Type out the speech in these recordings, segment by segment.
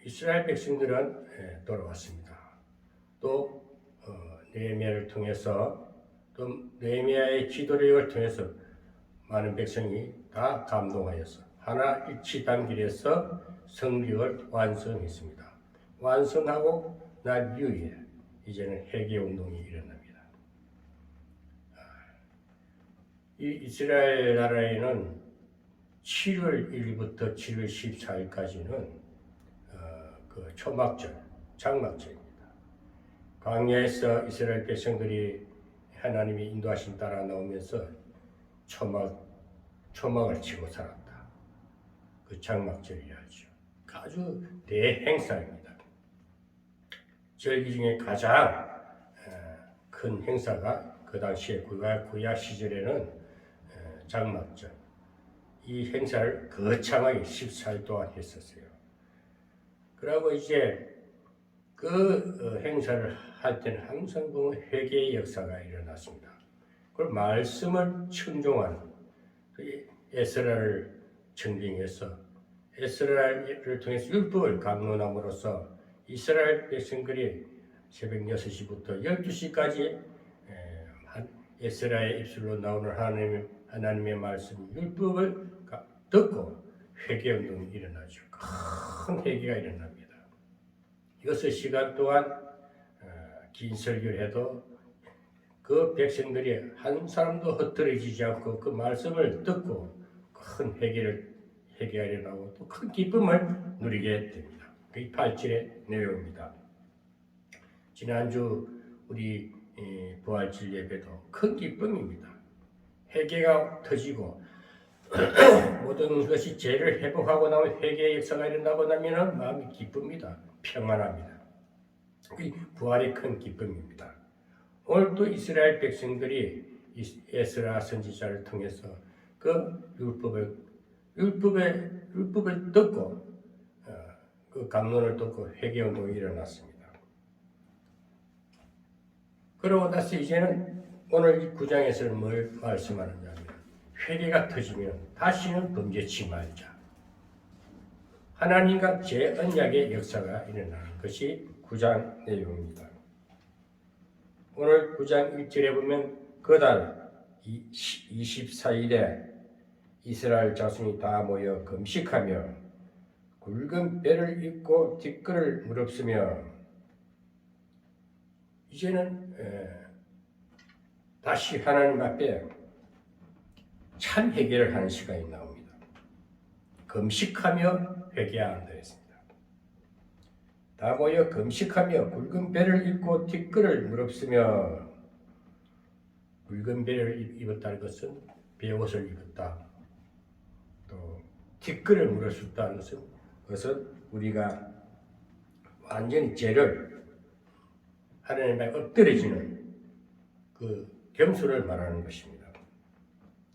이스라엘 백성들은 돌아왔습니다. 또 느헤미야를 통해서 또 느헤미야의 기도력을 통해서 많은 백성이 다 감동하여서 하나 일치 단결해서 성벽을 완성했습니다. 완성하고 난 이후에 이제는 회개 운동이 일어납니다. 이 이스라엘 나라에는 7월 1일부터 7월 14일까지는 그 초막절, 장막절입니다. 광야에서 이스라엘 백성들이 하나님의 인도하심 따라 나오면서 초막을 치고 살았다. 그 장막절이라죠. 아주 대행사입니다. 절기 중에 가장 큰 행사가 그 당시에 구약 시절에는 장막절. 이 행사를 거창하게 14일 동안 했었어요. 그리고 이제 그 행사를 할 때는 항상 보면 회개의 역사가 일어났습니다. 그리고 말씀을 청종하는 에스라를 청빙해서 에스라를 통해서 율법을 강론함으로써 이스라엘 백성들이 새벽 6시부터 12시까지 에스라의 입술로 나오는 하나님의 말씀 율법을 듣고 회개운동이 일어나죠. 큰 회개가 일어납니다. 6시간 동안 긴 설교를 해도 그 백성들이 한 사람도 흩어지지 않고 그 말씀을 듣고 큰 회개가 일어나고 또 큰 기쁨을 누리게 됩니다. 그게 8절의 내용입니다. 지난주 우리 부활절 예배도 큰 기쁨입니다. 회개가 터지고 모든 것이 죄를 회복하고 나면 회개의 역사가 일어나고 나면 마음이 기쁩니다. 평안합니다. 이 부활의 큰 기쁨입니다. 오늘도 이스라엘 백성들이 에스라 선지자를 통해서 그 율법을 듣고 그 강론을 듣고 회개운동이 일어났습니다. 그러고 나서 이제는 오늘 이 9장에서는 뭘 말씀하느냐 하면 회개가 터지면 다시는 범죄치 말자. 하나님과 제 언약의 역사가 일어나는 것이 9장 내용입니다. 오늘 9장 1절에 보면 그달 24일에 이스라엘 자손이 다 모여 금식하며 굵은 배를 입고 뒷걸을 무릅쓰며 이제는 다시 하나님 앞에 참 회개를 하는 시간이 나옵니다. 금식하며 회개한다 했습니다. 다 모여 금식하며 굵은 배를 입고 뒷걸을 무릅쓰며 굵은 배를 입었다는 것은 베옷을 입었다. 또 뒷걸을 물었다는 것은 우리가 완전히 죄를 하나님 앞에 엎드려지는 그 겸손을 말하는 것입니다.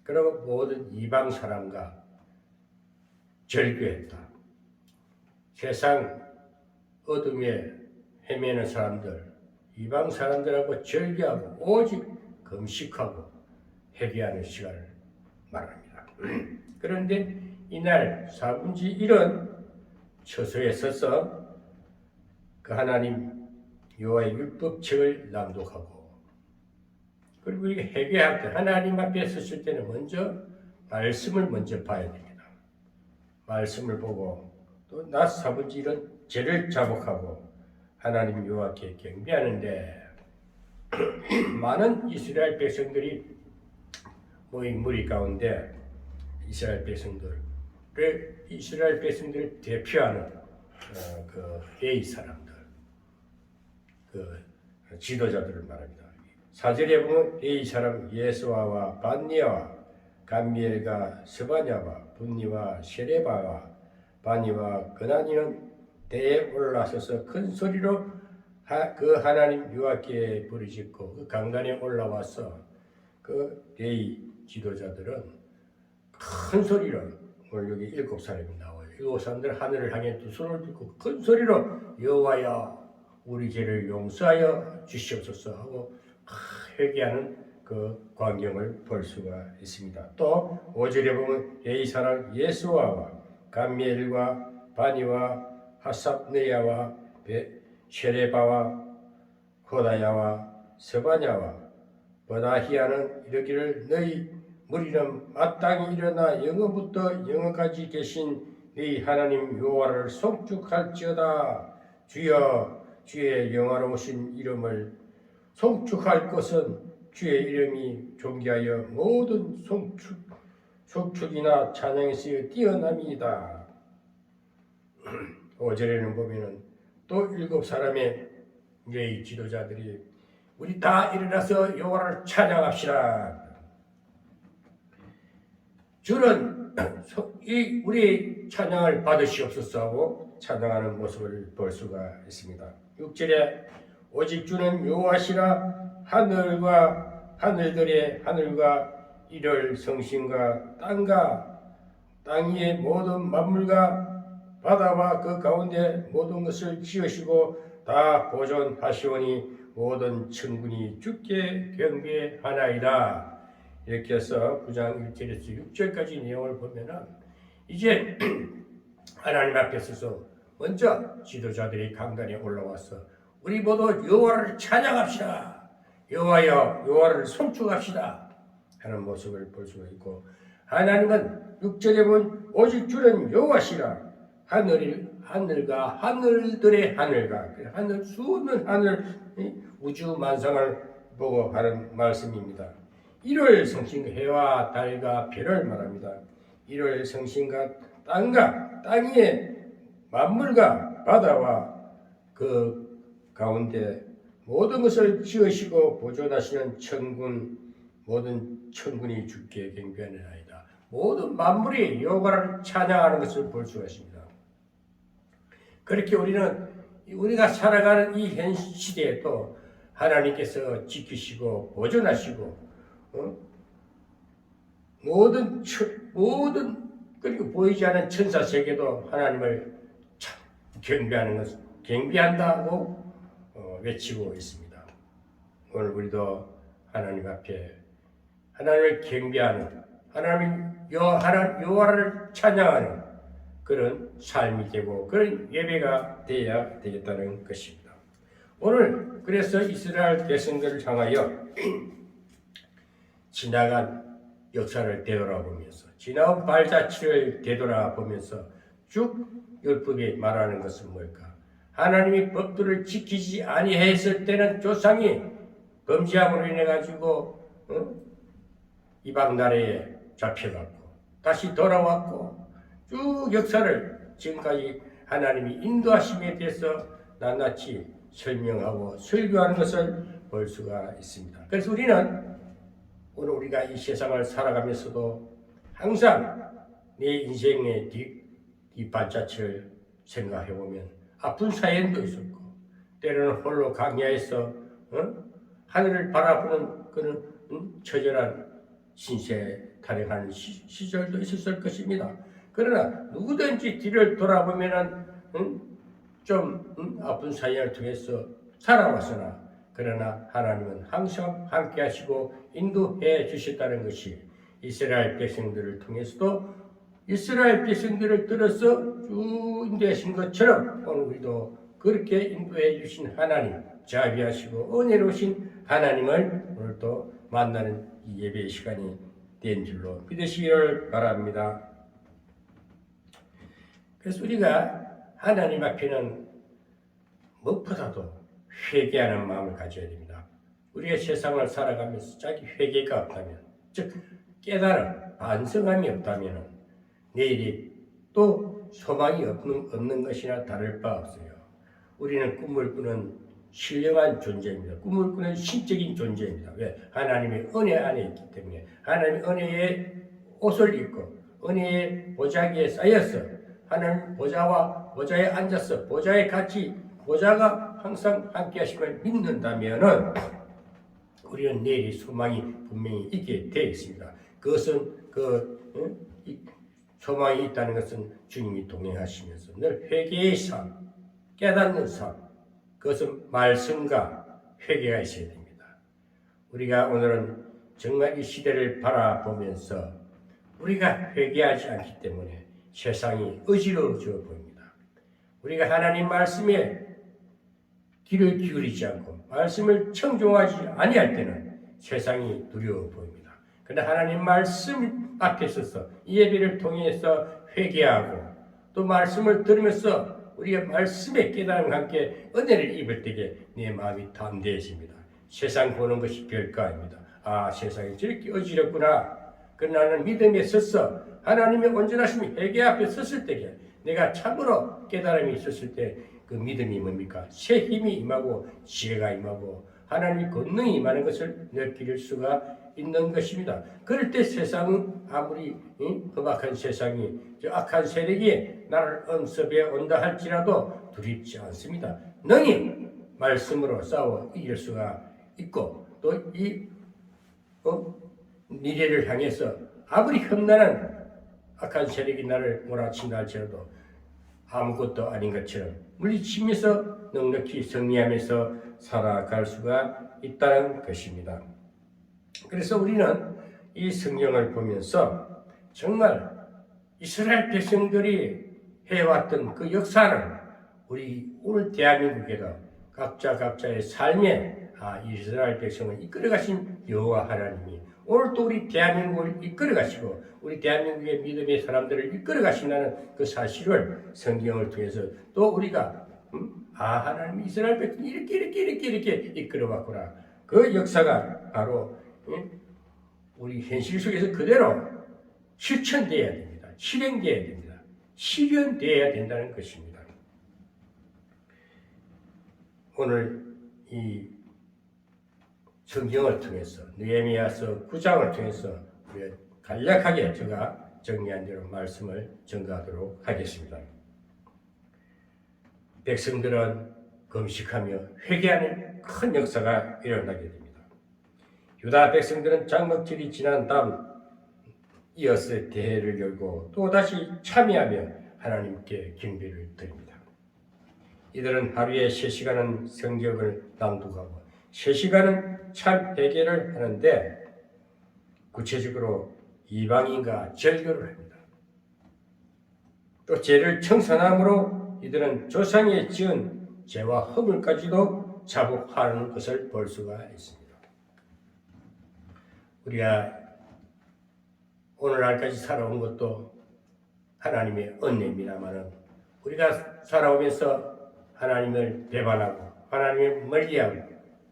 그리고 모든 이방 사람과 절교했다. 세상 어둠에 헤매는 사람들, 이방 사람들하고 절교하고 오직 금식하고 회개하는 시간을 말합니다. 그런데 이날 4분의 1은 처소에 서서 그 하나님 여호와의 율법책을 낭독하고 그리고 우리가 회개할 때 하나님 앞에 섰을 때는 먼저 말씀을 먼저 봐야 됩니다. 말씀을 보고 또 낮 4분의 1은 죄를 자복하고 하나님 여호와께 경배하는데 많은 이스라엘 백성들이 모인 무리 가운데 이스라엘 백성들을 대표하는 그 회의 사람들 그 지도자들을 말합니다. 4절에 보면 이 사람 예수아와 반니아와 감미엘과 스바냐와 분니와 세레바와 바니와 그나니는 대에 올라서서 큰 소리로 그 하나님 유아께 부르짖고 그 강단에 올라와서 그 대의 지도자들은 큰 소리로, 오늘 여기 7사람이 나와요. 7사람들 하늘을 향해 두 손을 들고 큰 소리로 여호와여 우리 죄를 용서하여 주시옵소서 하고 회개하는 그 광경을 볼 수가 있습니다. 또 5절에 보면 이 사람 예수아와 감미엘과 바니와 하삽네야와 쉐레바와 호다야와 스바냐와 버나히아는 이르기를 너희 무리는 마땅히 일어나 영어부터 영어까지 계신 너희 하나님 여호와를 송축할지어다. 주여 주의 영화로우신 이름을 송축할 것은 주의 이름이 존귀하여 모든 송축이나 찬양에서 뛰어남이다. 5절에는 보면은 또 7사람의 이 지도자들이 우리 다 일어나서 여호와를 찬양합시다. 주는 우리 찬양을 받으시옵소서 하고 찬양하는 모습을 볼 수가 있습니다. 6절에 오직 주는 여호와시라 하늘과 하늘들의 하늘과 이를 성신과 땅과 땅 위의 모든 만물과 바다와 그 가운데 모든 것을 지으시고 다 보존하시오니 모든 천군이 주께 경배하나이다. 이렇게 해서 9장 1절에서 6절까지 내용을 보면은 이제 하나님 앞에 서서 먼저 지도자들이 강단에 올라와서 우리 모두 여호와를 찬양합시다. 여호와여 여호와를 송축합시다 하는 모습을 볼 수가 있고, 하나님은 6절에 보면 오직 주는 여호와시라 하늘과 하늘들의 하늘과 하늘 수없는 하늘 우주 만상을 보고 하는 말씀입니다. 1월 성신 해와 달과 별을 말합니다. 1월 성신과 땅과 땅 위의 만물과 바다와 그 가운데 모든 것을 지으시고 보존하시는 천군 모든 천군이 주께 경배하나이다. 모든 만물이 여호와를 찬양하는 것을 볼 수가 있습니다. 그렇게 우리가 살아가는 이 현 시대에도 하나님께서 지키시고 보존하시고 모든 그리고 보이지 않는 천사 세계도 하나님을 경배하는 것을 경배한다고 외치고 있습니다. 오늘 우리도 하나님 앞에 하나님을 경배하는 여호와를 찬양하는 그런 삶이 되고 그런 예배가 되어야 되겠다는 것입니다. 오늘 그래서 이스라엘 백성들을 향하여 지나간 역사를 되돌아보면서 지나온 발자취를 되돌아보면서 쭉 율법이 말하는 것은 뭘까? 하나님이 법들을 지키지 아니했을 때는 조상이 범죄함으로 인해 가지고 이방 나라에 잡혀갔고 다시 돌아왔고 쭉 역사를 지금까지 하나님이 인도하심에 대해서 낱낱이 설명하고 설교하는 것을 볼 수가 있습니다. 그래서 우리는 오늘 우리가 이 세상을 살아가면서도 항상 내 인생의 뒷발자취를 생각해보면 아픈 사연도 있었고 때로는 홀로 강야에서 하늘을 바라보는 그런 처절한 신세 타령하는 시절도 있었을 것입니다. 그러나 누구든지 뒤를 돌아보면은 좀 아픈 사연을 통해서 살아왔으나 그러나 하나님은 항상 함께 하시고 인도해 주셨다는 것이 이스라엘 백성들을 통해서도 이스라엘 백성들을 들어서 쭉 인도하신 것처럼 오늘 우리도 그렇게 인도해 주신 하나님, 자비하시고 은혜로우신 하나님을 오늘도 만나는 이 예배의 시간이 된 줄로 믿으시기를 바랍니다. 그래서 우리가 하나님 앞에는 무엇보다도 회개하는 마음을 가져야 됩니다. 우리가 세상을 살아가면서 자기 회개가 없다면, 즉 깨달음, 반성함이 없다면 내일이 또 소망이 없는 것이나 다를 바 없어요. 우리는 꿈을 꾸는 신령한 존재입니다. 꿈을 꾸는 신적인 존재입니다. 왜? 하나님의 은혜 안에 있기 때문에 하나님의 은혜의 옷을 입고 은혜의 보좌기에 쌓여서 하나님 보좌에 앉아서 보좌에 같이 보좌가 항상 함께 하심을 믿는다면은 우리는 내일의 소망이 분명히 있게 되어 있습니다. 그것은 소망이 있다는 것은 주님이 동행하시면서 늘 회개의 삶, 깨닫는 삶, 그것은 말씀과 회개가 있어야 됩니다. 우리가 오늘은 정말 이 시대를 바라보면서 우리가 회개하지 않기 때문에 세상이 어지러워져 보입니다. 우리가 하나님 말씀에 귀를 기울이지 않고 말씀을 청종하지 아니할 때는 세상이 두려워 보입니다. 그러나 하나님 말씀 앞에 서서 이 예배를 통해서 회개하고 또 말씀을 들으면서 우리가 말씀의 깨달음과 함께 은혜를 입을 때에 내 마음이 담대해집니다. 세상 보는 것이 별거 아닙니다. 아, 세상이 저렇게 어지럽구나. 그러나 나는 믿음에 서서 하나님의 온전하심 회개 앞에 섰을 때에 내가 참으로 깨달음이 있었을 때 그 믿음이 뭡니까? 새 힘이 임하고 지혜가 임하고 하나님의 권능이 임하는 것을 느낄 수가 있는 것입니다. 그럴 때 세상은 아무리 험악한 세상이 악한 세력이 나를 엄습해 온다 할지라도 두렵지 않습니다. 능히 말씀으로 싸워 이길 수가 있고 또 이 미래를 향해서 아무리 험난한 악한 세력이 나를 몰아친다 할지라도 아무것도 아닌 것처럼 물리치면서 넉넉히 승리하면서 살아갈 수가 있다는 것입니다. 그래서 우리는 이 성경을 보면서 정말 이스라엘 백성들이 해왔던 그 역사를 우리 오늘 대한민국에도 각자의 삶에 이스라엘 백성을 이끌어가신 여호와 하나님이 오늘 또 우리 대한민국을 이끌어가시고 우리 대한민국의 믿음의 사람들을 이끌어가신다는 그 사실을 성경을 통해서 또 우리가 하나님이 이스라엘 백성을 이렇게 이끌어왔구나. 그 역사가 바로 우리 현실 속에서 그대로 실천되어야 됩니다. 실행되어야 됩니다. 실현되어야 된다는 것입니다. 오늘 이 성경을 통해서 느헤미야서 9장을 통해서 우리가 간략하게 제가 정리한 대로 말씀을 전가하도록 하겠습니다. 백성들은 금식하며 회개하는 큰 역사가 일어나게 됩니다. 유다 백성들은 장막절이 지난 다음 이어서 대회를 열고 또다시 참여하며 하나님께 경배를 드립니다. 이들은 하루에 3시간은 성경을 낭독하고 3시간은 참 회개를 하는데 구체적으로 이방인과 절교를 합니다. 또 죄를 청산함으로 이들은 조상이 지은 죄와 허물까지도 자복하는 것을 볼 수가 있습니다. 우리가 오늘날까지 살아온 것도 하나님의 은혜입니다마는 우리가 살아오면서 하나님을 배반하고 하나님을 멀리하고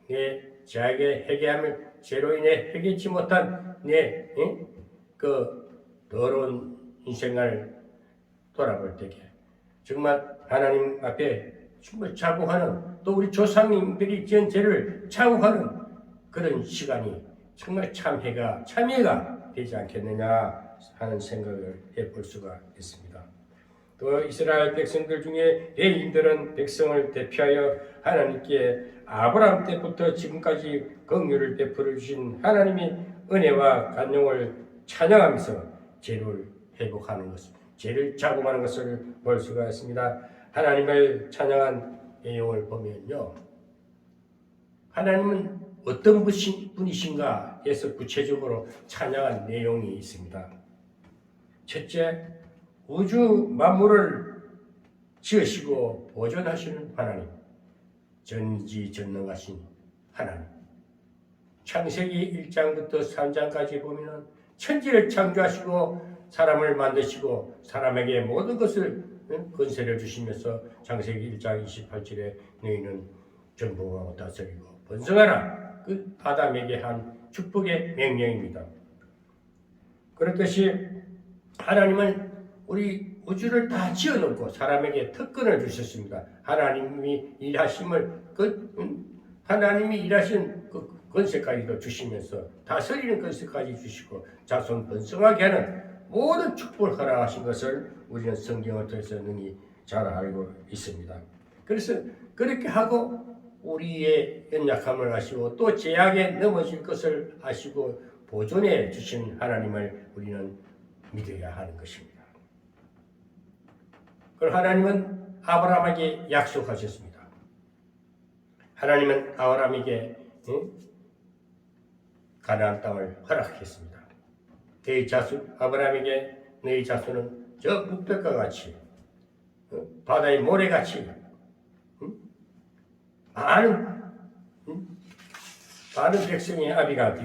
내 자에게 회개함을 죄로 인해 회개치 못한 내 그 더러운 인생을 돌아볼 때에 정말 하나님 앞에 정말 자복하는 또 우리 조상님들이 지은 죄를 자복하는 그런 시간이 정말 참회가 되지 않겠느냐 하는 생각을 해볼 수가 있습니다. 또 이스라엘 백성들 중에 레위인들은 백성을 대표하여 하나님께 아브라함 때부터 지금까지 긍휼을 베풀어 주신 하나님의 은혜와 간용을 찬양하면서 죄를 회복하는 것, 죄를 자복하는 것을 볼 수가 있습니다. 하나님을 찬양한 내용을 보면요, 하나님은 어떤 분이신가에서 구체적으로 찬양한 내용이 있습니다. 첫째, 우주 만물을 지으시고 보존하시는 하나님, 전지전능하신 하나님. 창세기 1장부터 3장까지 보면은 천지를 창조하시고 사람을 만드시고 사람에게 모든 것을 권세를 주시면서 창세기 1장 28절에 너희는 정복하고 다스리고 번성하라. 그 아담에게 한 축복의 명령입니다. 그렇듯이 하나님은 우리 우주를 다 지어놓고 사람에게 특권을 주셨습니다. 하나님이 일하신 그 권세까지도 주시면서 다스리는 권세까지 주시고 자손 번성하게 하는 모든 축복을 허락하신 것을 우리는 성경을 통해서 능히 잘 알고 있습니다. 그래서 그렇게 하고 우리의 연약함을 아시고 또 제약에 넘어질 것을 아시고 보존해 주신 하나님을 우리는 믿어야 하는 것입니다. 그럼 하나님은 아브라함에게 약속하셨습니다. 하나님은 아브라함에게 가나안 땅을 허락했습니다. 아브라함에게 너희 자손은 저 북벽과 같이 바다의 모래같이 많은 백성의 아비가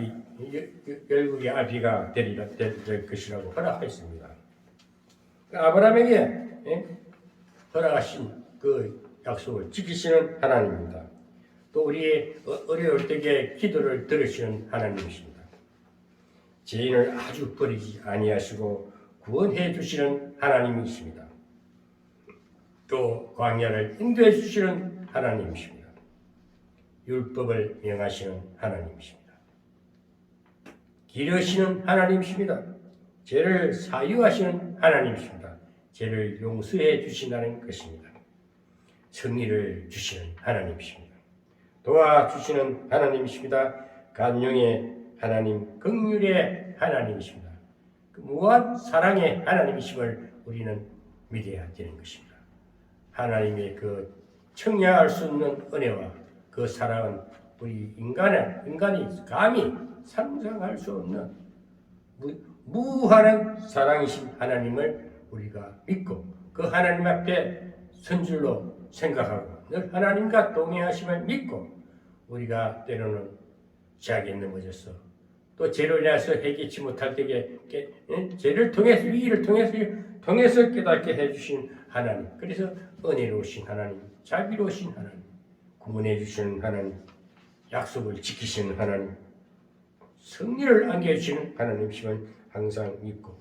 열국의 아비가 될 것이라고 허락했습니다. 아브라함에게 허락하신 그 약속을 지키시는 하나님입니다. 또 우리의 어려울 때에 기도를 들으시는 하나님이십니다. 죄인을 아주 버리지 아니하시고 구원해 주시는 하나님이십니다. 또 광야를 인도해 주시는 하나님이십니다. 율법을 명하시는 하나님이십니다. 기르시는 하나님이십니다. 죄를 사유하시는 하나님이십니다. 죄를 용서해 주신다는 것입니다. 승리를 주시는 하나님이십니다. 도와주시는 하나님이십니다. 간용의 하나님, 긍휼의 하나님이십니다. 그 무한 사랑의 하나님이심을 우리는 믿어야 되는 것입니다. 하나님의 그 청량할 수 없는 은혜와 그 사랑은 우리 인간이 감히 상상할 수 없는 무한한 사랑이신 하나님을 우리가 믿고 그 하나님 앞에 선줄로 생각하고 늘 하나님과 동행하심을 믿고 우리가 때로는 죄악에 넘어져서 또 죄로 인해서 해결치 못할 때에 죄를 통해서 위기를 통해서 깨닫게 해주신 하나님, 그래서 은혜로우신 하나님, 자비로우신 하나님, 구원해 주시는 하나님, 약속을 지키시는 하나님, 승리를 안겨주시는 하나님이심을 항상 믿고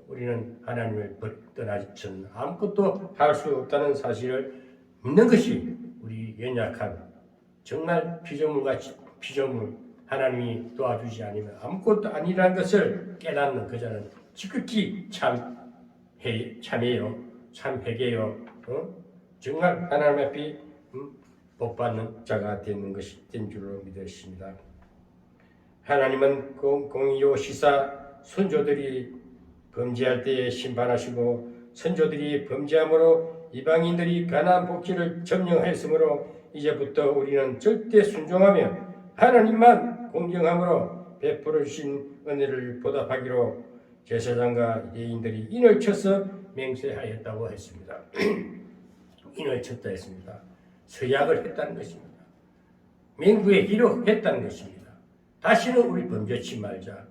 우리는 하나님을 떠나서는 아무것도 할 수 없다는 사실을 믿는 것이 우리 연약한 정말 피조물 하나님이 도와주지 않으면 아무것도 아니라는 것을 깨닫는 그 자는 지극히 참해요, 참 회개요, 정말 하나님 앞에 복받는 자가 되는 것이 된 줄로 믿으십니다. 하나님은 공의로우시사 선조들이 범죄할 때에 심판하시고 선조들이 범죄함으로 이방인들이 가나안 복지를 점령하였으므로 이제부터 우리는 절대 순종하며 하나님만 공경함으로 베풀어 주신 은혜를 보답하기로 제사장과 예인들이 인을 쳐서 맹세하였다고 했습니다. 인을 쳤다 했습니다. 서약을 했다는 것입니다. 맹구에 기록했다는 것입니다. 다시는 우리 범죄치 말자.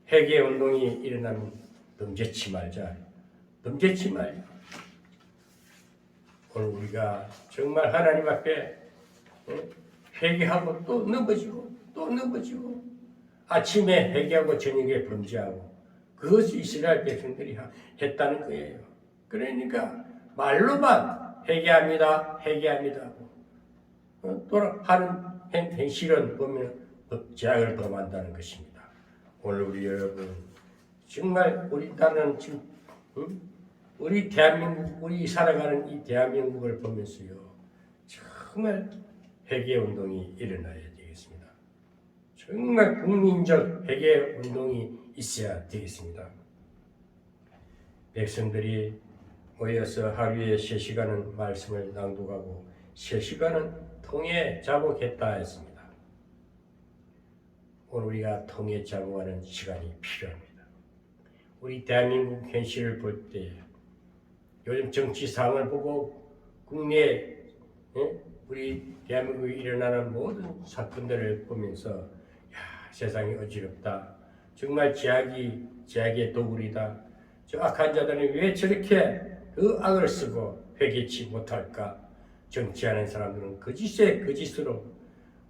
회개 운동이 일어나면 범죄치 말자. 오늘 우리가 정말 하나님 앞에 회개하고 또 넘어지고 아침에 회개하고 저녁에 범죄하고 그것이 이스라엘 백성들이 했다는 거예요. 그러니까 말로만 회개합니다 또 하는 행실은 보면 죄악을 범한다는 것입니다. 오늘 우리 여러분 정말 우리 나라는 지금 우리 대한민국, 우리 살아가는 이 대한민국을 보면서요 정말 회개 운동이 일어나야 되겠습니다. 정말 국민적 회개 운동이 있어야 되겠습니다. 백성들이 모여서 하루에 3시간은 말씀을 낭독하고 3시간은 통해 자복했다 했습니다. 오늘 우리가 통해 자복하는 시간이 필요합니다. 우리 대한민국 현실을 볼 때 요즘 정치 상황을 보고 국내 우리 대한민국에 일어나는 모든 사건들을 보면서 세상이 어지럽다. 정말 죄악의 도굴이다. 저 악한 자들은 왜 저렇게 그 악을 쓰고 회개치 못할까? 정치하는 사람들은 거짓으로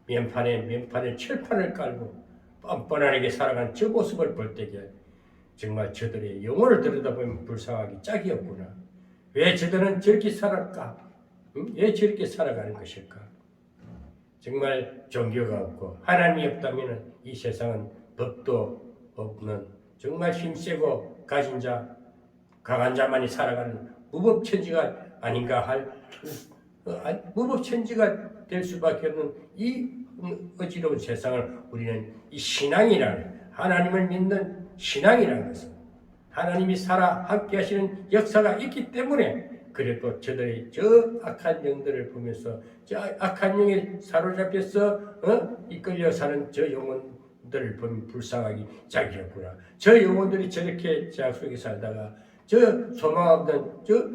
면판에 철판을 깔고 뻔뻔하게 살아가는 저 모습을 볼 때에 정말 저들의 영혼을 들여다보면 불쌍하기 짝이 없구나. 왜 저들은 저렇게 살았까? 응? 왜 저렇게 살아가는 것일까? 정말 종교가 없고 하나님이 없다면 이 세상은 법도 없는 정말 힘세고 가진 자, 강한 자만이 살아가는 무법천지가 아닌가 할 무법천지가 될 수밖에 없는 이 어지러운 세상을 우리는 이 신앙이라는 하나님을 믿는 신앙이라는 것은 하나님이 살아 함께 하시는 역사가 있기 때문에 그래도 저들의 저 악한 영들을 보면서 저 악한 영에 사로잡혀서 이끌려 사는 저 영혼들을 보면 불쌍하기 짝이었구나. 저 영혼들이 저렇게 제약 속에 살다가 저 소망 없는 저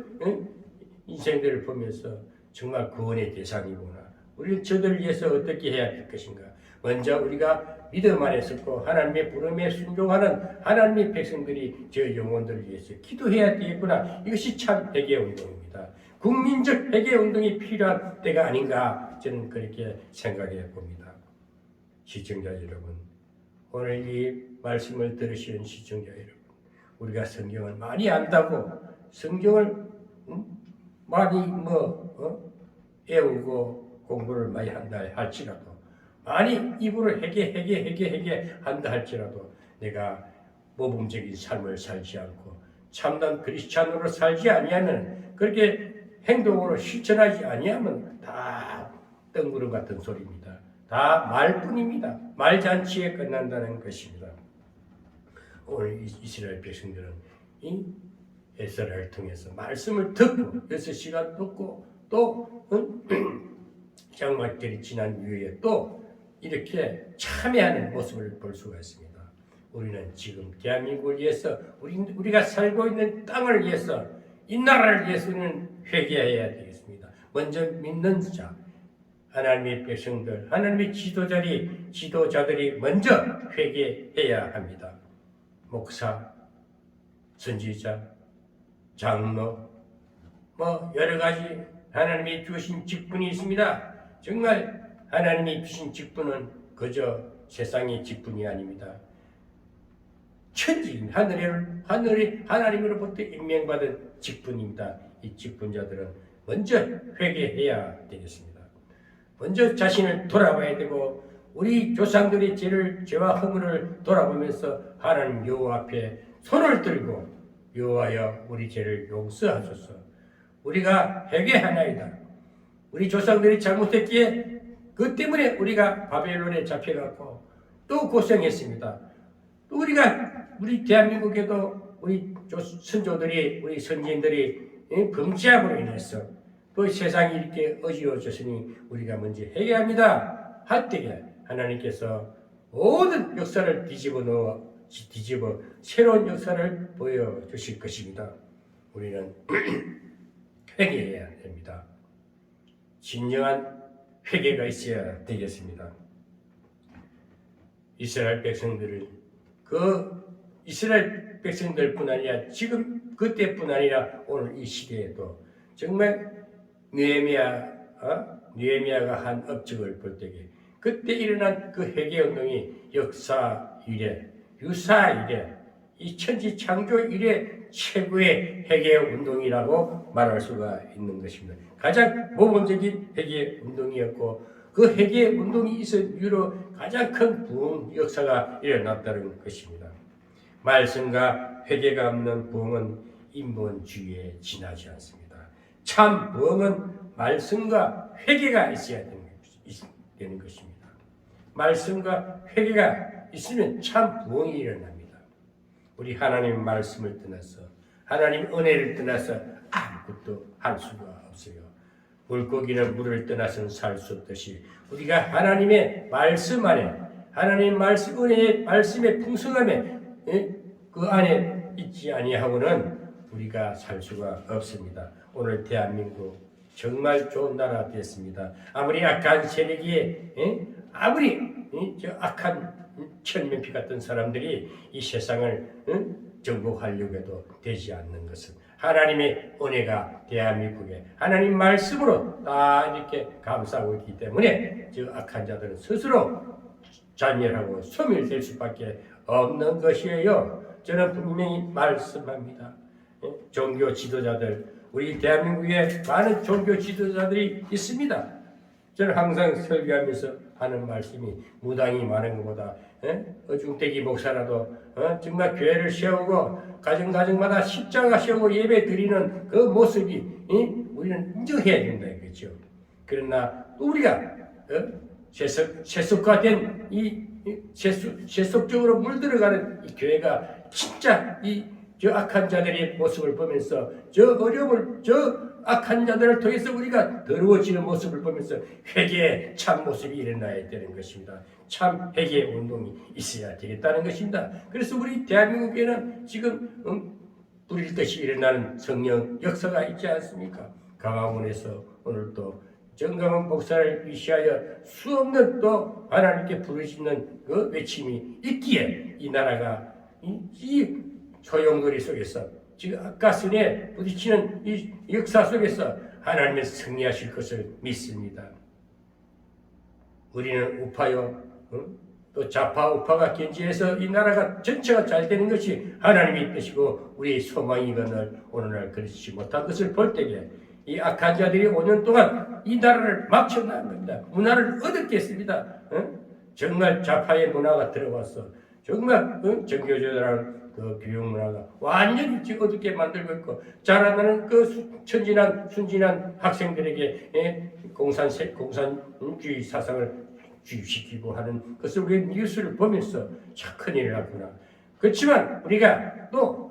인생들을 보면서 정말 구원의 대상이구나. 우리는 저들을 위해서 어떻게 해야 될 것인가? 먼저 우리가 믿음 안에 섰고 하나님의 부름에 순종하는 하나님의 백성들이 저 영혼들을 위해서 기도해야 되겠구나. 이것이 참 회개운동입니다. 국민적 회개운동이 필요한 때가 아닌가 저는 그렇게 생각해 봅니다. 시청자 여러분, 오늘 이 말씀을 들으시는 시청자 여러분, 우리가 성경을 많이 안다고 성경을 많이 애우고 공부를 많이 한다 할지라도 많이 입으로 회개 한다 할지라도 내가 모범적인 삶을 살지 않고 참된 크리스찬으로 살지 아니하면 그렇게 행동으로 실천하지 아니하면 다 뜬구름 같은 소리입니다. 다 말뿐입니다. 말잔치에 끝난다는 것입니다. 오늘 이스라엘 백성들은 이 에스라를 통해서 말씀을 듣고 6시간 듣고 또 장막절이 지난 이후에 또 이렇게 참여하는 모습을 볼 수가 있습니다. 우리는 지금 대한민국을 위해서 우리가 살고 있는 땅을 위해서 이 나라를 위해서 우리는 회개해야 되겠습니다. 먼저 믿는 자, 하나님의 백성들, 하나님의 지도자들이 먼저 회개해야 합니다. 목사, 선지자, 장로, 여러 가지 하나님이 주신 직분이 있습니다. 정말 하나님이 주신 직분은 그저 세상의 직분이 아닙니다. 천지, 하나님으로부터 임명받은 직분입니다. 이 직분자들은 먼저 회개해야 되겠습니다. 먼저 자신을 돌아봐야 되고 우리 조상들의 죄와 허물을 돌아보면서 하나님 여호와 앞에 손을 들고 여호와여 우리 죄를 용서하소서. 우리가 회개하나이다. 우리 조상들이 잘못했기에 그 때문에 우리가 바벨론에 잡혀갔고 또 고생했습니다. 또 우리 대한민국에도 우리 선조들이 우리 선지인들이 범죄함으로 인해서 또 세상이 이렇게 어지러워졌으니 우리가 먼저 회개합니다 할 때에 하나님께서 모든 역사를 뒤집어 새로운 역사를 보여주실 것입니다. 우리는 회개해야 됩니다. 진정한 회개가 있어야 되겠습니다. 이스라엘 백성들뿐 아니라 지금 그때뿐 아니라 오늘 이 시대에도 정말 느헤미야가 한 업적을 볼 때에 그때 일어난 그 회개운동이 역사 이래 유사 이래 이 천지 창조 이래 최고의 회개운동이라고 말할 수가 있는 것입니다. 가장 모범적인 회개운동이었고 그 회개운동이 있은 이유로 가장 큰 부흥 역사가 일어났다는 것입니다. 말씀과 회개가 없는 부흥은 인본주의에 지나지 않습니다. 참 부흥은 말씀과 회개가 있어야 되는 것입니다. 말씀과 회개가 있으면 참 부흥이 일어납니다. 우리 하나님의 말씀을 떠나서 하나님 은혜를 떠나서 아무것도 할 수가 없어요. 물고기는 물을 떠나서는 살 수 없듯이 우리가 하나님의 말씀 안에 하나님 말씀 은혜의 말씀의 풍성함에 그 안에 있지 아니하고는 우리가 살 수가 없습니다. 오늘 대한민국 정말 좋은 나라 됐습니다. 아무리 악한 세력이 아무리 저 악한 천면피 같은 사람들이 이 세상을 정복하려고 해도 되지 않는 것은 하나님의 은혜가 대한민국에 하나님 말씀으로 다 이렇게 감싸고 있기 때문에 저 악한 자들은 스스로 잔멸하고 소멸될 수밖에 없는 것이에요. 저는 분명히 말씀합니다. 종교 지도자들, 우리 대한민국에 많은 종교 지도자들이 있습니다. 저는 항상 설교하면서 하는 말씀이 무당이 많은 것보다 어중택이 목사라도 정말 교회를 세우고 가정마다 십자가 세우고 예배 드리는 그 모습이 우리는 인정해야 된다 이거죠. 그러나 우리가 세속화된 세속적으로 물들어가는 이 교회가 진짜 저 악한 자들의 모습을 보면서 저 어려움을 저 악한 자들을 통해서 우리가 더러워지는 모습을 보면서 회개의 참 모습이 일어나야 되는 것입니다. 참 회개의 운동이 있어야 되겠다는 것입니다. 그래서 우리 대한민국에는 지금 뿌릴 듯이 일어나는 성령 역사가 있지 않습니까? 강화문에서 오늘 또 정강훈 목사를 위시하여 수없는 또 하나님께 부르시는 그 외침이 있기에 이 나라가 이 소용돌이 속에서 지금 가슴에 부딪히는 이 역사 속에서 하나님의 승리하실 것을 믿습니다. 우리는 우파요, 또 좌파 우파가 견지해서 이 나라가 전체가 잘 되는 것이 하나님의 뜻이고 우리의 소망이거늘 오늘날 그렇지 못한 것을 볼 때에 이 악한 자들이 5년 동안 이 나라를 망쳐나간 겁니다. 문화를 얻었겠습니다. 정말 좌파의 문화가 들어와서 정말 정교조라는 그 교육 문화가 완전히 어둡게 만들고 있고 자라나는 그 순진한 학생들에게 공산주의 사상을 주입시키고 하는 것을 우리 뉴스를 보면서 참 큰일을 하구나. 그렇지만 우리가 또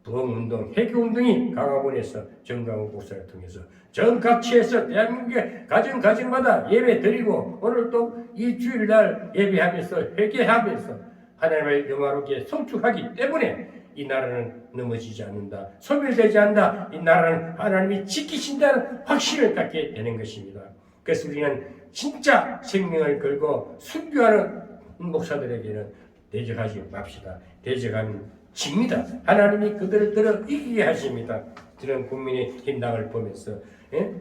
부흥운동, 해교운동이 강화문에서 정강훈 목사를 통해서 전 각지에서 대한민국의 가정마다 예배 드리고 오늘 또 이 주일날 예배하면서 회개하면서 하나님을 영화롭게 송축하기 때문에 이 나라는 넘어지지 않는다. 소멸되지 않는다. 이 나라는 하나님이 지키신다는 확신을 갖게 되는 것입니다. 그래서 우리는 진짜 생명을 걸고 순교하는 목사들에게는 대적하지 맙시다. 대적하는 집니다. 하나님이 그들을 들어 이기게 하십니다. 저는 국민의 힘당을 보면서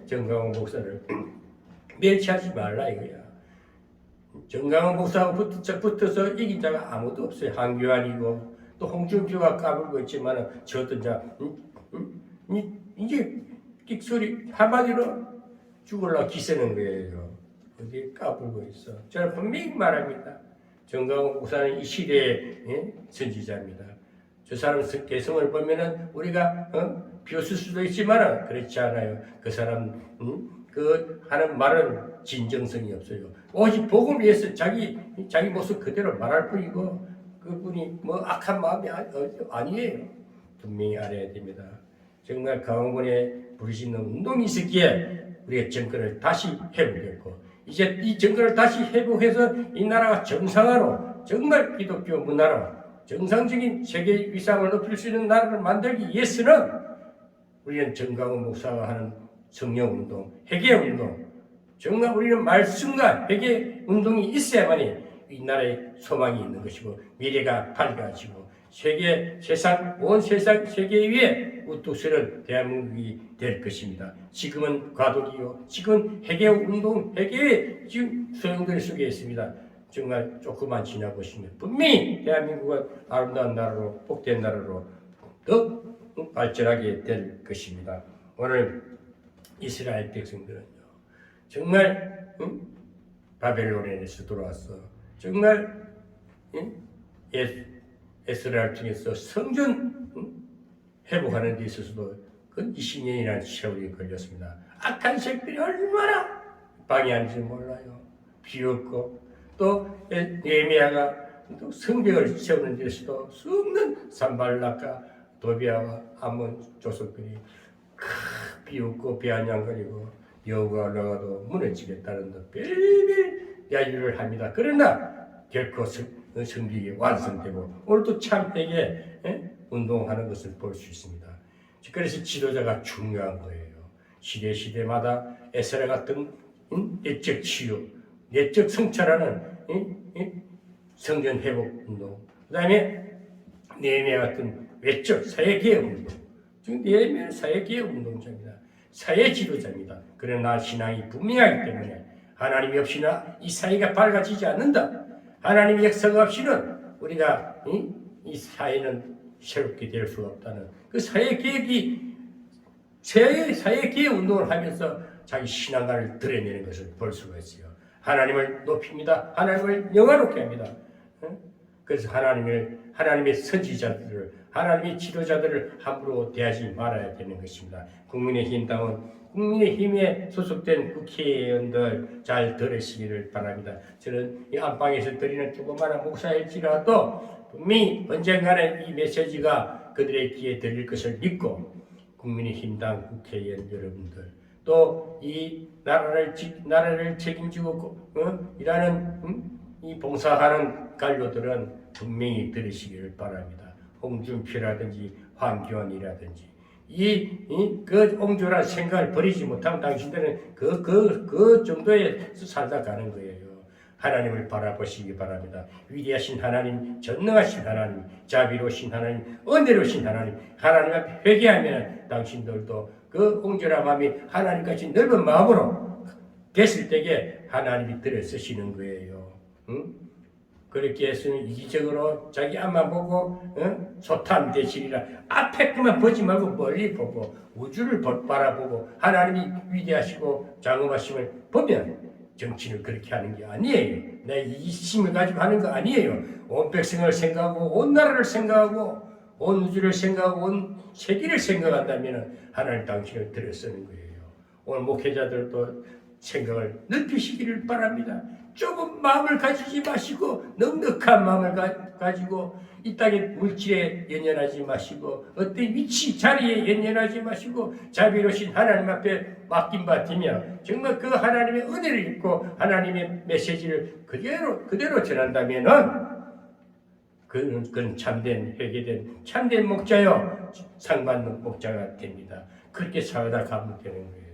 정강훈 목사를 멸치하지 말라 이거야. 정강훈 목사하고 붙어서 이긴 자가 아무도 없어요. 한교안이고 또 홍준표가 까불고 있지만 저 어떤 자 이제 끽소리 한마디로 죽을라 기세는 거예요. 어디 까불고 있어. 저는 분명히 말합니다. 정강훈 목사는 이 시대의 선지자입니다. 저 사람 개성을 보면은 우리가 비웃을 수도 있지만 그렇지 않아요. 그 사람 그 하는 말은 진정성이 없어요. 오직 복음을 위해서 자기 모습 그대로 말할 뿐이고 그분이 뭐 악한 마음이 아니에요. 분명히 알아야 됩니다. 정말 강원군에 부르시는 운동이 있었기에 우리가 정권을 다시 회복했고 이제 이 정권을 다시 회복해서 이 나라가 정상화로 정말 기독교 문화로 정상적인 세계 위상을 높일 수 있는 나라를 만들기 위해서는 우리는 정강훈 목사가 하는 성령운동, 회개운동 정말 우리는 말씀과 회개운동이 있어야만이 이 나라에 소망이 있는 것이고 미래가 밝아지고 온 세상 세계 위에 우뚝 서는 대한민국이 될 것입니다. 지금은 과도기요. 지금 회개운동, 회개의 지금 소용돌이 속에 있습니다. 정말 조금만 지나보시면 분명히 대한민국은 아름다운 나라로 복된 나라로 더 발전하게 될 것입니다. 오늘 이스라엘 백성들은요 정말 바벨론에서 돌아왔어. 정말 에스라를 통해서 성전 회복하는 데 있어서도 그 20년이라는 세월이 걸렸습니다. 악한 색들이 얼마나 방해하는지 몰라요. 비었고 또 예레미야가 또 성벽을 세우는 데서도 수없는 산발락과 도비아와 아몬 조석들이 비웃고 비아냥거리고 여호가 올라가도 무너지겠다는 별별 야유를 합니다. 그러나 결코 성벽이 완성되고 오늘도 참 회개 운동하는 것을 볼 수 있습니다. 그래서 지도자가 중요한 거예요. 시대마다 에스라 같은 내적 치유, 내적 성찰하는 성전 회복 운동, 그 다음에 네헤미야 같은 외적 사회개혁 운동. 지금 네헤미야는 사회개혁 운동자입니다. 사회 지도자입니다. 그러나 신앙이 분명하기 때문에 하나님이 없이나 이 사회가 밝아지지 않는다. 하나님의 역사가 없이는 우리가 이 사회는 새롭게 될 수가 없다는 그 사회개혁 운동을 하면서 자기 신앙을 드러내는 것을 볼 수가 있어요. 하나님을 높입니다. 하나님을 영화롭게 합니다. 그래서 하나님의 선지자들을, 하나님의 지도자들을 함부로 대하지 말아야 되는 것입니다. 국민의힘에 소속된 국회의원들 잘 들으시기를 바랍니다. 저는 이 안방에서 드리는 조그마한 목사일지라도 분명히 언젠가는 이 메시지가 그들의 귀에 들릴 것을 믿고 국민의힘당 국회의원 여러분들 또 이 나라를 책임지고 일하는 이 봉사하는 관료들은 분명히 들으시기를 바랍니다. 홍준표라든지 황교안이라든지 그 옹졸한 생각을 버리지 못하면 당신들은 그 정도에 살다 가는 거예요. 하나님을 바라보시기 바랍니다. 위대하신 하나님, 전능하신 하나님, 자비로우신 하나님, 은혜로우신 하나님 앞에 회개하면 당신들도 그 옹졸한 마음이 하나님같이 넓은 마음으로 됐을 때에 하나님이 들어서시는 거예요. 그렇게 했으면 이기적으로 자기 앞만 보고 소탐 대실이라 앞에 것만 보지 말고 멀리 보고 우주를 바라보고 하나님이 위대하시고 장엄하심을 보면 정치를 그렇게 하는 게 아니에요. 내 이심을 가지고 하는 거 아니에요. 온 백성을 생각하고 온 나라를 생각하고 온 우주를 생각하고 온 세계를 생각한다면 하나님 당신을 들어서는 거예요. 오늘 목회자들도 생각을 넓히시기를 바랍니다. 조금 마음을 가지지 마시고 넉넉한 마음을 가지고 이 땅의 물질에 연연하지 마시고 어떤 위치 자리에 연연하지 마시고 자비로우신 하나님 앞에 맡긴 바 되며 정말 그 하나님의 은혜를 입고 하나님의 메시지를 그대로 전한다면은 그는 참된 회개된 참된 목자요 상 받는 목자가 됩니다. 그렇게 살다 가면 되는 거예요.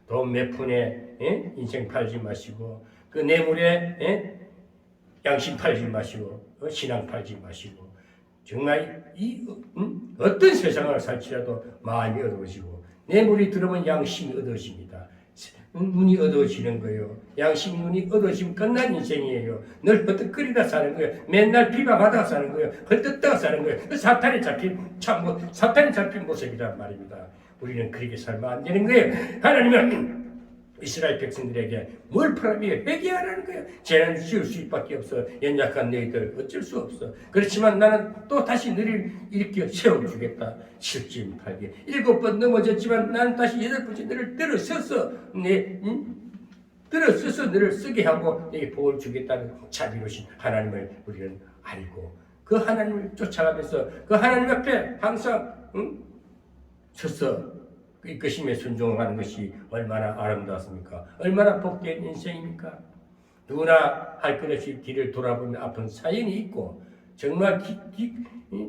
돈 몇 푼에 인생 팔지 마시고 그 뇌물에 양심 팔지 마시고 신앙 팔지 마시고 정말 어떤 세상을 살지라도 마음이 어두워지고 뇌물이 들어오면 양심이 어두워집니다. 눈이 어두워지는 거예요. 양심 눈이 어두워지면 끝난 인생이에요. 늘 헛헛거리다 사는 거예요. 맨날 비방하다가 사는 거예요. 헐뜯다가 사는 거예요. 사탄에 잡힌 모습이란 말입니다. 우리는 그렇게 살면 안 되는 거예요. 하나님은 이스라엘 백성들에게 뭘 풀라며 회개하라는 거예요. 죄는 지을 수밖에 없어. 연약한 너희들 어쩔 수 없어. 그렇지만 나는 또 다시 너를 일으켜 세워주겠다. 7진 8개 7번 넘어졌지만 나는 다시 8번째 너를 들어서서 너를 쓰게 하고 내게 복을 주겠다는 자비로우신 하나님을 우리는 알고 그 하나님을 쫓아가면서 그 하나님 앞에 항상 서서 이끄심에 순종하는 것이 얼마나 아름다웠습니까? 얼마나 복된 인생입니까? 누구나 할 것 없이 뒤를 돌아보면 아픈 사연이 있고 정말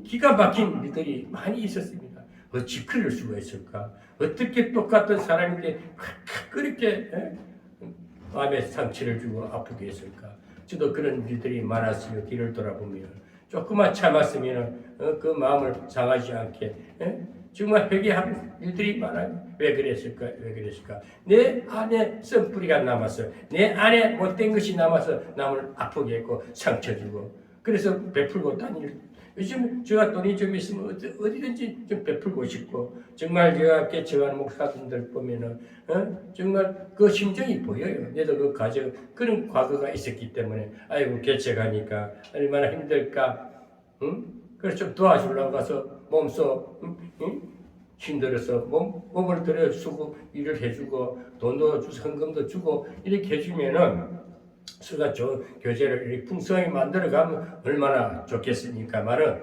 기가 막힌 일들이 많이 있었습니다. 어찌 그럴 수가 있을까? 어떻게 똑같은 사람인데 그렇게 마음에 상처를 주고 아프게 했을까? 저도 그런 일들이 많았어요. 뒤를 돌아보면 조금만 참았으면 그 마음을 상하지 않게 정말 회개하는 일들이 많아요. 왜 그랬을까? 내 안에 썬뿌리가 남아서 내 안에 못된 것이 남아서 남을 아프게 했고 상처 주고 그래서 베풀고 다닐 요즘 제가 돈이 좀 있으면 어디든지 좀 베풀고 싶고 정말 제가 개척하는 목사분들 보면은 정말 그 심정이 보여요. 내도 그 가정 그런 과거가 있었기 때문에 아이고 개척하니까 얼마나 힘들까. 그래서 좀 도와주려고 가서 몸소 힘들어서 몸을 들여 쓰고 일을 해주고 돈도 주고 헌금도 주고 이렇게 해주면은 수가 교제를 이렇게 풍성하게 만들어가면 얼마나 좋겠습니까? 말은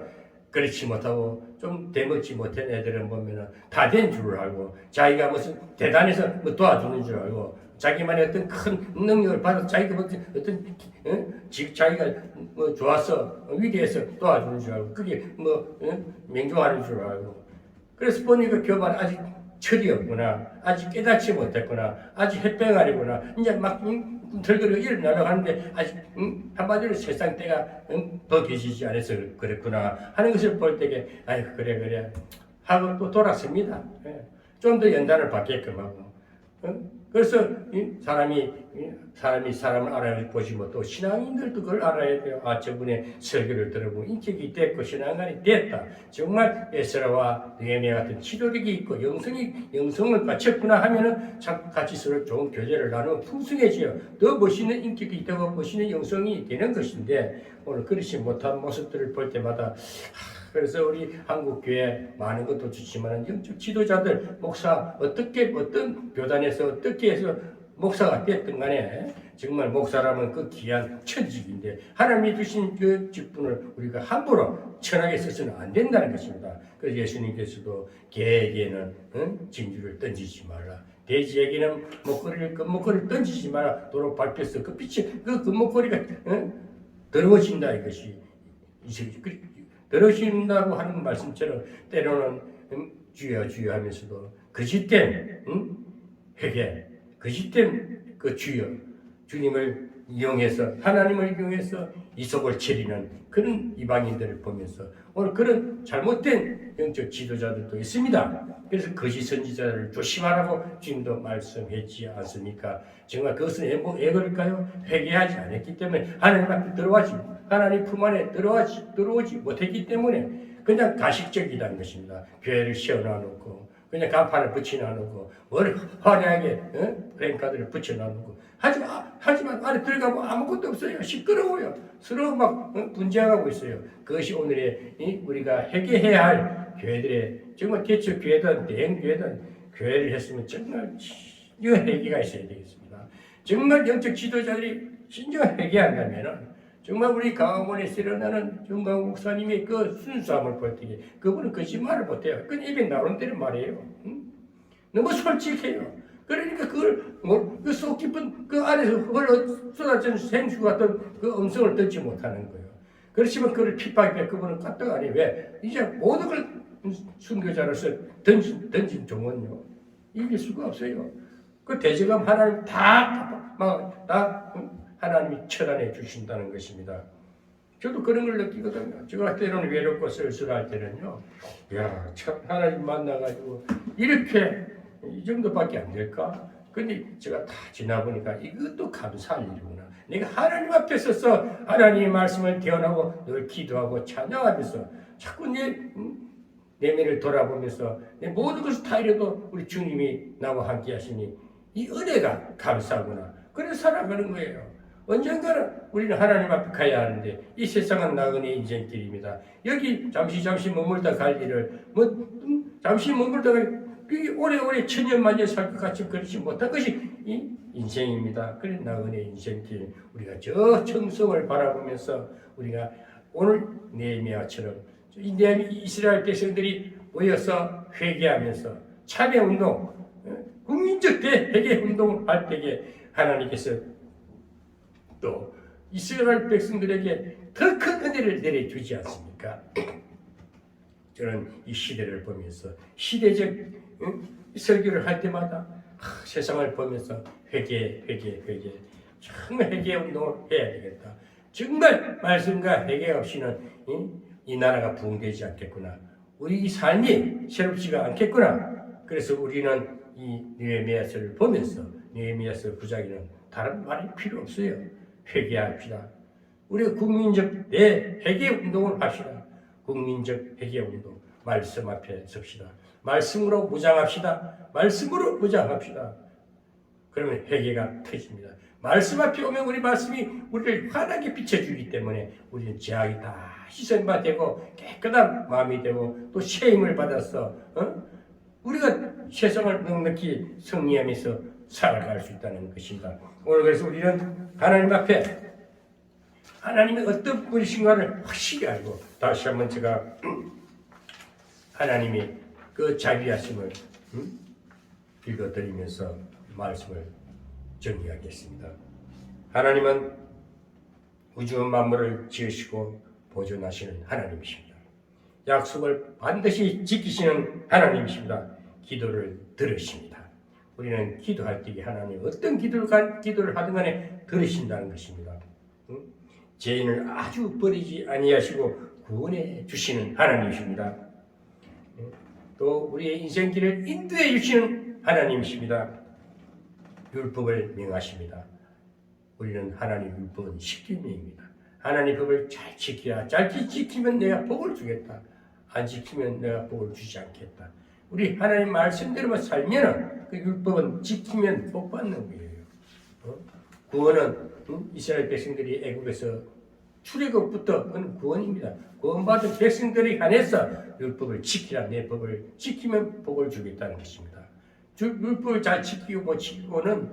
그렇지 못하고 좀 대먹지 못한 애들은 보면은 다 된 줄 알고 자기가 무슨 대단해서 뭐 도와주는 줄 알고 자기만의 어떤 큰 능력을 받아서 자기가 어떤 자기가 뭐 좋아서 위대해서 도와주는 줄 알고 그게 뭐 명중하는 줄 알고 그래서 보니까 교만 아직 철이 없구나 아직 깨닫지 못했구나 아직 햇병아리구나 이제 막 들거리고 일어나려고 하는데 아직 한마디로 세상 때가 더 계시지 않아서 그랬구나 하는 것을 볼 때에 아이고 그래 하고 또 돌았습니다. 좀 더 연단을 받게끔 하고 그래서 사람이 사람이 사람을 알아보지 못하고 신앙인들도 그걸 알아야 돼요. 아, 저분의 설교를 들어보고 인격이 됐고 신앙관이 됐다. 정말 에스라와 느헤미야 같은 지도력이 있고 영성을 갖췄구나 하면은 참 같이 서로 좋은 교제를 나누면 풍성해져요. 더 멋있는 인격이 있다고 멋있는 영성이 되는 것인데 오늘 그렇지 못한 모습들을 볼 때마다 그래서 우리 한국 교회 많은 것도 좋지만 영적 지도자들 목사 어떤 교단에서 어떻게 해서 목사가 됐든 간에 정말 목사라면 그 귀한 천직인데 하나님이 주신 그 직분을 우리가 함부로 천하게 써서는 안 된다는 것입니다. 그래서 예수님께서도 개에게는 진주를 던지지 말라. 돼지에게는 금목걸이를 던지지 마라. 도로 밟혀서 그 빛이 그 금목걸이가 더러워진다 이것이 더러워진다고 하는 말씀처럼 때로는 주여 주여 하면서도 거짓된 회개 거짓된 그 주님을 이용해서 하나님을 이용해서 이속을 차리는 그런 이방인들을 보면서 오늘 그런 잘못된 영적 지도자들도 있습니다. 그래서 거짓 선지자를 조심하라고 주님도 말씀했지 않습니까? 정말 그것은 애걸까요? 회개하지 않았기 때문에 하나님 앞에 들어와지 하나님 품 안에 들어오지 못했기 때문에 그냥 가식적이라는 것입니다. 교회를 세워놔놓고 그냥 간판을 붙여놔놓고 뭘 화려하게 플랜카드를 붙여놔놓고 하지만 안에 들어가면 아무것도 없어요. 시끄러워요. 서로 막 분쟁하고 있어요. 그것이 오늘의 우리가 회개해야 할 교회들의 정말 개척 교회든 대형 교회든 교회를 했으면 정말 진정 회개가 있어야 되겠습니다. 정말 영적 지도자들이 진정 회개한다면은 정말 우리 강화문에서 일어나는 정강 목사님의 그 순수함을 볼 때 그분은 거짓말을 못해요. 그건 입에 나오는 대로 말해요. 너무 솔직해요. 그러니까 그 속 깊은 그 안에서 흘러 쏟아지는 생수 같은 그 음성을 듣지 못하는 거예요. 그렇지만 그를 핍박해 그분은 까딱 아니 왜 이제 모든 걸 순교자로서 던진 종은요 이길 수가 없어요. 그 대제감 하나님 다 하나님이 처단해 주신다는 것입니다. 저도 그런 걸 느끼거든요. 제가 때로는 외롭고 쓸쓸할 때는요. 야, 참 하나님 만나가지고 이렇게 이 정도밖에 안 될까? 근데 제가 다 지나보니까 이것도 감사할 일이구나. 내가 하나님 앞에 서서 하나님의 말씀을 대언하고 늘 기도하고 찬양하면서 자꾸 내 내면을 돌아보면서 내 모든 것을 다 잃어도 우리 주님이 나와 함께 하시니 이 은혜가 감사하구나. 그래서 살아가는 거예요. 언젠가는 우리는 하나님 앞에 가야 하는데 이 세상은 나그네 인생길입니다. 여기 잠시 머물다 갈 일을 잠시 머물다 갈 오래오래 천년만년 살 것 같이 그렇지 못한 것이 이 인생입니다. 그래 나그네 인생길 우리가 저 청성을 바라보면서 우리가 오늘 느헤미야처럼 이스라엘 백성들이 모여서 회개하면서 참여운동 국민적 대회개 운동을 할 때에 하나님께서 또 이스라엘 백성들에게 더 큰 은혜를 내려주지 않습니까? 저는 이 시대를 보면서 시대적 설교를 할 때마다 세상을 보면서 회개 정말 회개 운동을 해야 되겠다. 정말 말씀과 회개 없이는 이 나라가 부흥되지 않겠구나. 우리 삶이 새롭지가 않겠구나. 그래서 우리는 이 느헤미야서를 보면서 느헤미야서 9장에는 다른 말이 필요 없어요. 회개합시다. 우리가 국민적 회개 운동을 합시다. 국민적 회개 운동. 말씀 앞에 섭시다. 말씀으로 무장합시다. 말씀으로 무장합시다. 그러면 회개가 터집니다. 말씀 앞에 오면 우리 말씀이 우리를 환하게 비춰주기 때문에 우리는 죄악이 다 희생바 되고 깨끗한 마음이 되고 또 쉐임을 받아서 우리가 세상을 넉넉히 승리하면서 살아갈 수 있다는 것입니다. 오늘 그래서 우리는 하나님 앞에 하나님의 어떤 분이신가를 확실히 알고 다시 한번 제가 하나님의 그 자비하심을 읽어드리면서 말씀을 정리하겠습니다. 하나님은 우주 만물을 지으시고 보존하시는 하나님이십니다. 약속을 반드시 지키시는 하나님이십니다. 기도를 들으십니다. 우리는 기도할 때 하나님 어떤 기도를 하든 간에 들으신다는 것입니다. 죄인을 아주 버리지 아니하시고 구원해 주시는 하나님이십니다. 또 우리의 인생길을 인도해 주시는 하나님이십니다. 율법을 명하십니다. 우리는 하나님 율법은 10계명입니다. 하나님 법을 잘 지키라. 잘 지키면 내가 복을 주겠다. 안 지키면 내가 복을 주지 않겠다. 우리 하나님 말씀대로만 살면 그 율법은 지키면 복 받는 거예요. 구원은 이스라엘 백성들이 애굽에서 출애굽부터 그건 구원입니다. 구원받은 백성들이 한해서 율법을 지키라. 내 법을 지키면 복을 주겠다는 것입니다. 율법을 잘 지키고 못 지키고는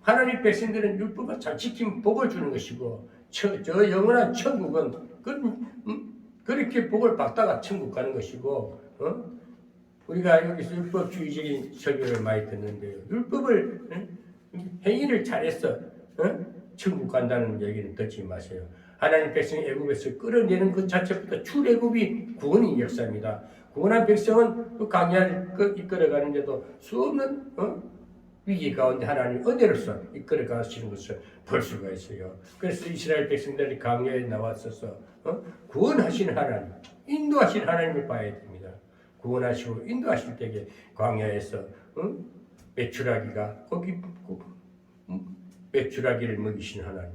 하나님 백성들은 율법을 잘 지키면 복을 주는 것이고 저 영원한 천국은 그렇게 복을 받다가 천국 가는 것이고 우리가 여기서 율법주의적인 설교를 많이 듣는데요. 율법을 행위를 잘해서 천국 간다는 얘기는 듣지 마세요. 하나님 백성이 애굽에서 끌어내는 것 자체부터 출애굽이 구원의 역사입니다. 구원한 백성은 또 광야를 이끌어가는데도 수없는 위기 가운데 하나님 은혜로서 이끌어 가시는 것을 볼 수가 있어요. 그래서 이스라엘 백성들이 광야에 나왔어서 구원하시는 하나님, 인도하시는 하나님을 봐야 됩니다. 구원하시고 인도하실 때에 광야에서 메추라기가 거기 메추라기를 먹이시는 하나님,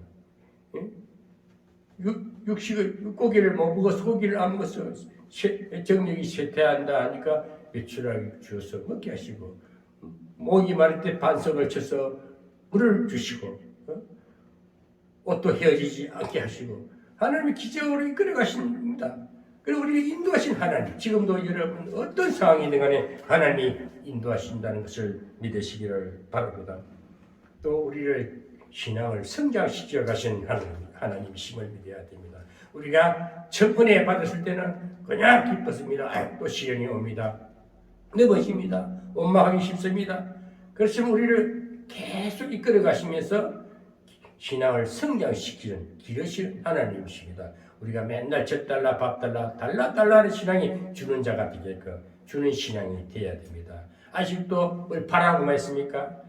고기를 못 먹어서 고기를 안 먹어서 정력이 쇠퇴한다 하니까 메추라기 주어서 먹게 하시고 목이 마를 때 반석을 쳐서 물을 주시고 옷도 헤어지지 않게 하시고 하나님이 기적으로 이끌어 가십니다. 그리고 우리를 인도하신 하나님, 지금도 여러분 어떤 상황이든 간에 하나님이 인도하신다는 것을 믿으시기를 바랍니다. 또 우리를 신앙을 성장시켜 가신 하나님이심을 믿어야 됩니다. 우리가 첫 번에 받았을 때는 그냥 기뻤습니다. 또 시련이 옵니다. 넘어집니다. 원망하기 쉽습니다. 그렇지만 우리를 계속 이끌어 가시면서 신앙을 성장시키는 기르시는 하나님이십니다. 우리가 맨날 젖달라 밥달라 달라달라는 신앙이 주는 자가 되게끔 주는 신앙이 되어야 됩니다. 아직도 뭘 바라고만 있습니까?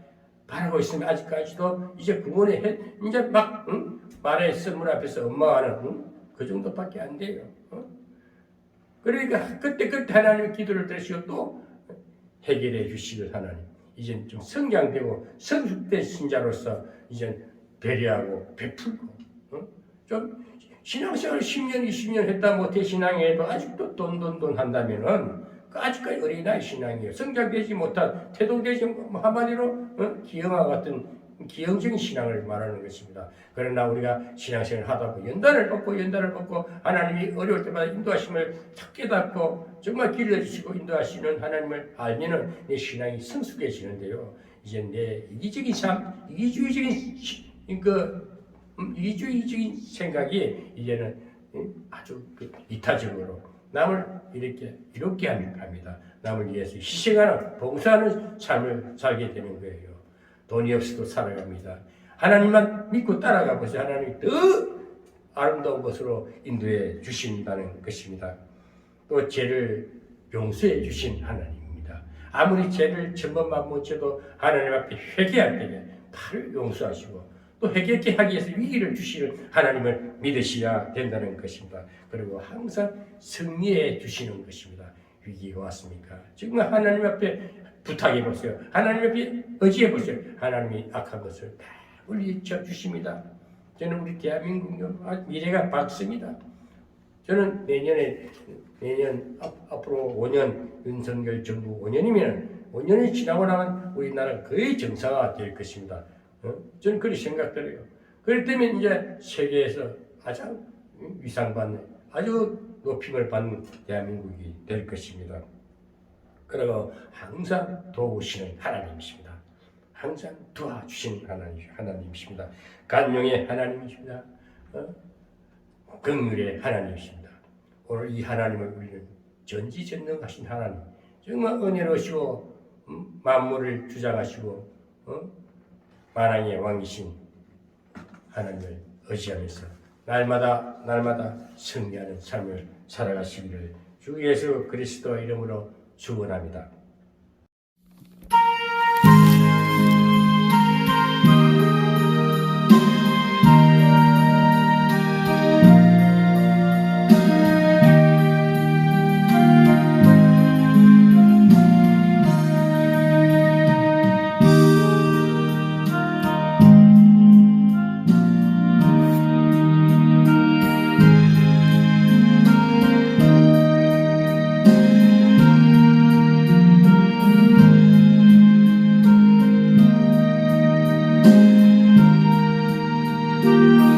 바라고 있으면 아직까지도 이제 구원에 이제 막 말의 선물 앞에서 엄마하는 그 정도밖에 안 돼요. 그러니까 그때 하나님의 기도를 들으시고 또 해결해 주시는 하나님. 이제 좀 성장되고 성숙된 신자로서 이제 배려하고 베풀고 좀 신앙생활 10년, 20년 했다 못해 신앙에도 아직도 돈 한다면은 아직까지 어린아이 신앙이에요. 성장되지 못한 태동되지 한마디로 기형아 같은 기형적인 신앙을 말하는 것입니다. 그러나 우리가 신앙생활을 하다 보면 연단을 받고 하나님이 어려울 때마다 인도하심을 탁 깨닫고 정말 길러주시고 인도하시는 하나님을 알면은 내 신앙이 성숙해지는데요. 이제 내 이기적인 삶, 이기주의적인 생각이 이제는 아주 이타적으로 남을 이롭게 합니다. 남을 위해서 희생하는, 봉사하는 삶을 살게 되는 거예요. 돈이 없어도 살아갑니다. 하나님만 믿고 따라가 보세요. 하나님이 더 아름다운 것으로 인도해 주신다는 것입니다. 또 죄를 용서해 주신 하나님입니다. 아무리 죄를 천번만 묻혀도 하나님 앞에 회개할 때에 바로 용서하시고 또 회개케 하기 위해서 위기를 주시는 하나님을 믿으셔야 된다는 것입니다. 그리고 항상 승리해 주시는 것입니다. 위기가 왔습니까? 지금 하나님 앞에 부탁해 보세요. 하나님 앞에 의지해 보세요. 하나님이 악한 것을 다 물리쳐 주십니다. 저는 우리 대한민국 미래가 밝습니다. 저는 내년 앞으로 5년 윤석열 정부 5년이면 5년이 지나고 나면 우리나라가 거의 정상화가 될 것입니다. 저는 그렇게 생각들어요. 그렇기 때문에 이제 세계에서 가장 위상받는 아주 높임을 받는 대한민국이 될 것입니다. 그리고 항상 도우시는 하나님이십니다. 항상 도와주시는 하나님이십니다. 간용의 하나님이십니다. 긍휼의 하나님이십니다. 오늘 이 하나님을 우리는 전지전능하신 하나님, 정말 은혜로우시고 만물을 주장하시고 만왕의 왕이신 하나님을 의지하면서 날마다 승리하는 삶을 살아가시기를 주 예수 그리스도 이름으로 축원합니다. 주